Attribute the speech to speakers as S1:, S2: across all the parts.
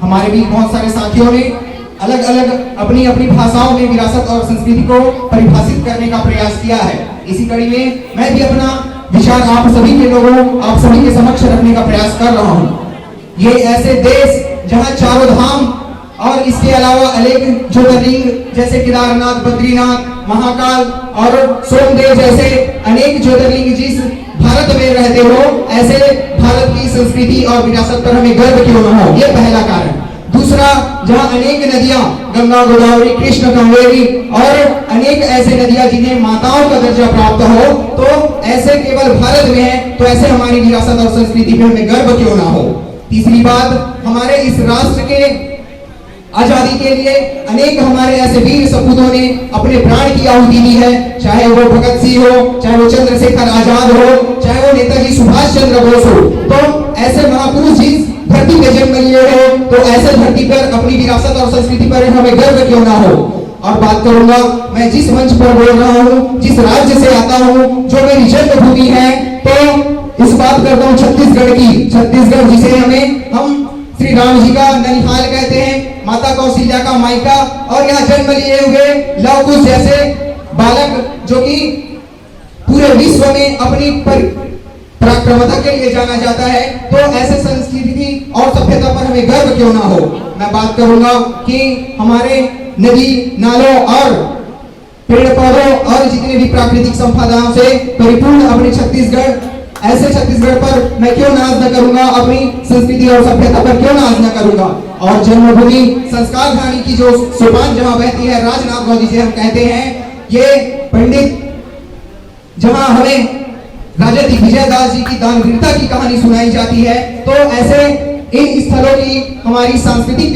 S1: हमारे भी बहुत सारे साथियों ने अलग अलग अपनी अपनी भाषाओं में विरासत और संस्कृति को परिभाषित करने का प्रयास किया है। इसी कड़ी में मैं भी अपना विचार आप सभी के लोगों, आप सभी के समक्ष रखने का प्रयास कर रहा हूँ। ये ऐसे देश जहाँ चारों धाम और इसके अलावा अनेक ज्योतिर्लिंग जैसे केदारनाथ, बद्रीनाथ, महाकाल और सोमदेव जैसे अनेक ज्योतिर्लिंग जिस भारत में रहते हो, ऐसे भारत की संस्कृति और विरासत पर हमें गर्व क्यों न हो, ये पहला कारण। दूसरा, जहाँ अनेक नदियां गंगा, गोदावरी, कृष्ण, कावेरी और अनेक ऐसे नदियां जिन्हें माताओं का दर्जा प्राप्त हो, तो ऐसे केवल भारत में है, तो ऐसे हमारी विरासत और संस्कृति पर हमें गर्व क्यों ना हो। तीसरी बात, हमारे इस राष्ट्र के आजादी के लिए अनेक हमारे ऐसे वीर सपूतों ने अपने प्राण की आहुति दी है, चाहे वो भगत सिंह हो, चाहे वो चंद्रशेखर आजाद हो, चाहे वो नेताजी सुभाष चंद्र बोस हो। तो ऐसे महापुरुष जिस धरती पे जन्म लिए हो, तो ऐसे धरती पर अपनी विरासत और संस्कृति पर हमें गर्व क्यों ना हो। और बात करूंगा मैं जिस मंच पर बोल रहा हूँ, जिस राज्य से आता हूँ, जो मेरी जन्मभूमि है, तो इस बात करता हूँ छत्तीसगढ़ की। छत्तीसगढ़ जिसे हम श्री राम जी का ननिहाल कहते हैं, माता कौशल्या का मायका, और यहाँ जन्म लिए हुए लव कुश जैसे बालक जो कि पूरे विश्व में अपनी पराक्रमता के लिए जाना जाता है। तो ऐसे संस्कृति और सभ्यता पर हमें गर्व क्यों ना हो। मैं बात करूंगा कि हमारे नदी नालों और पेड़ पौधों और जितने भी प्राकृतिक संपदाओं से परिपूर्ण अपने छत्तीसगढ़, ऐसे छत्तीसगढ़ पर मैं क्यों नाज न करूंगा, अपनी संस्कृति और सभ्यता पर क्यों नाज न करूंगा। और जन्मभूमि संस्कार धानी की जो सोपान जहां बहती है, राजनाथ गांव जिसे हम कहते हैं, ये पंडित जहां हमें राजा दिग्विजय दास जी की दानवीरता की कहानी सुनाई जाती है, तो ऐसे इन स्थलों की, हमारी सांस्कृतिक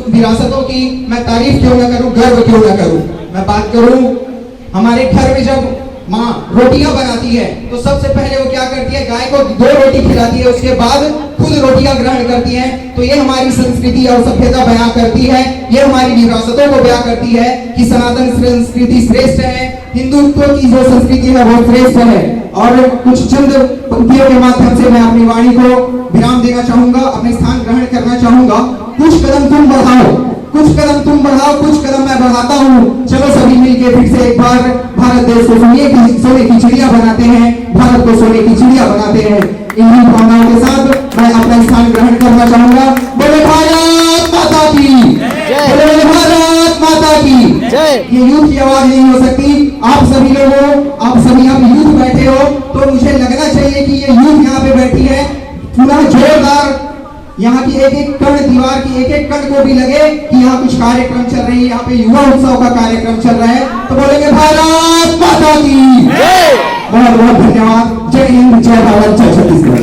S1: विरासतों की मैं तारीफ क्यों न करूं, गर्व क्यों न करूं। मैं बात करूं, हमारे घर में जब माँ रोटियां बनाती है, तो सबसे पहले वो क्या करती है, गाय को 2 रोटी खिलाती है, उसके बाद खुद रोटियां ग्रहण करती है। तो ये हमारी संस्कृति और सभ्यता बयां करती है, ये हमारी विरासतों को बयां करती है कि सनातन संस्कृति श्रेष्ठ है, हिंदुत्व की जो संस्कृति है वो श्रेष्ठ है। और कुछ चंद पंक्तियों के माध्यम से मैं अपनी वाणी को विराम देना चाहूंगा, अपने स्थान ग्रहण करना चाहूंगा। कुछ कदम तुम बढ़ाओ, कुछ कदम तुम बढ़ाओ, कुछ कदम मैं बढ़ाता हूँ, चलो सभी मिलके फिर से एक बार भारत देश को सोने की चिड़िया बनाते हैं, भारत को सोने की चिड़िया बनाते हैं। इन्हीं भावनाओं के साथ मैं अपना स्थान ग्रहण करना चाहूंगा। बोले भारत माता की जय, बोले भारत माता की जय। ये यूथ की आवाज नहीं हो सकती, आप सभी लोगों, आप सभी यहाँ पे यूथ बैठे हो, तो मुझे लगना चाहिए कि ये यूथ यहाँ पे बैठी है, पूरा जोरदार यहाँ की एक एक कण, दीवार की एक एक कण को भी लगे कि यहाँ कुछ कार्यक्रम चल रही है, यहाँ पे युवा उत्सव का कार्यक्रम चल रहा है। तो बोलेंगे भारत माता की जय। बहुत बहुत धन्यवाद। जय हिंद, जय भारत, जय छत्तीसगढ़।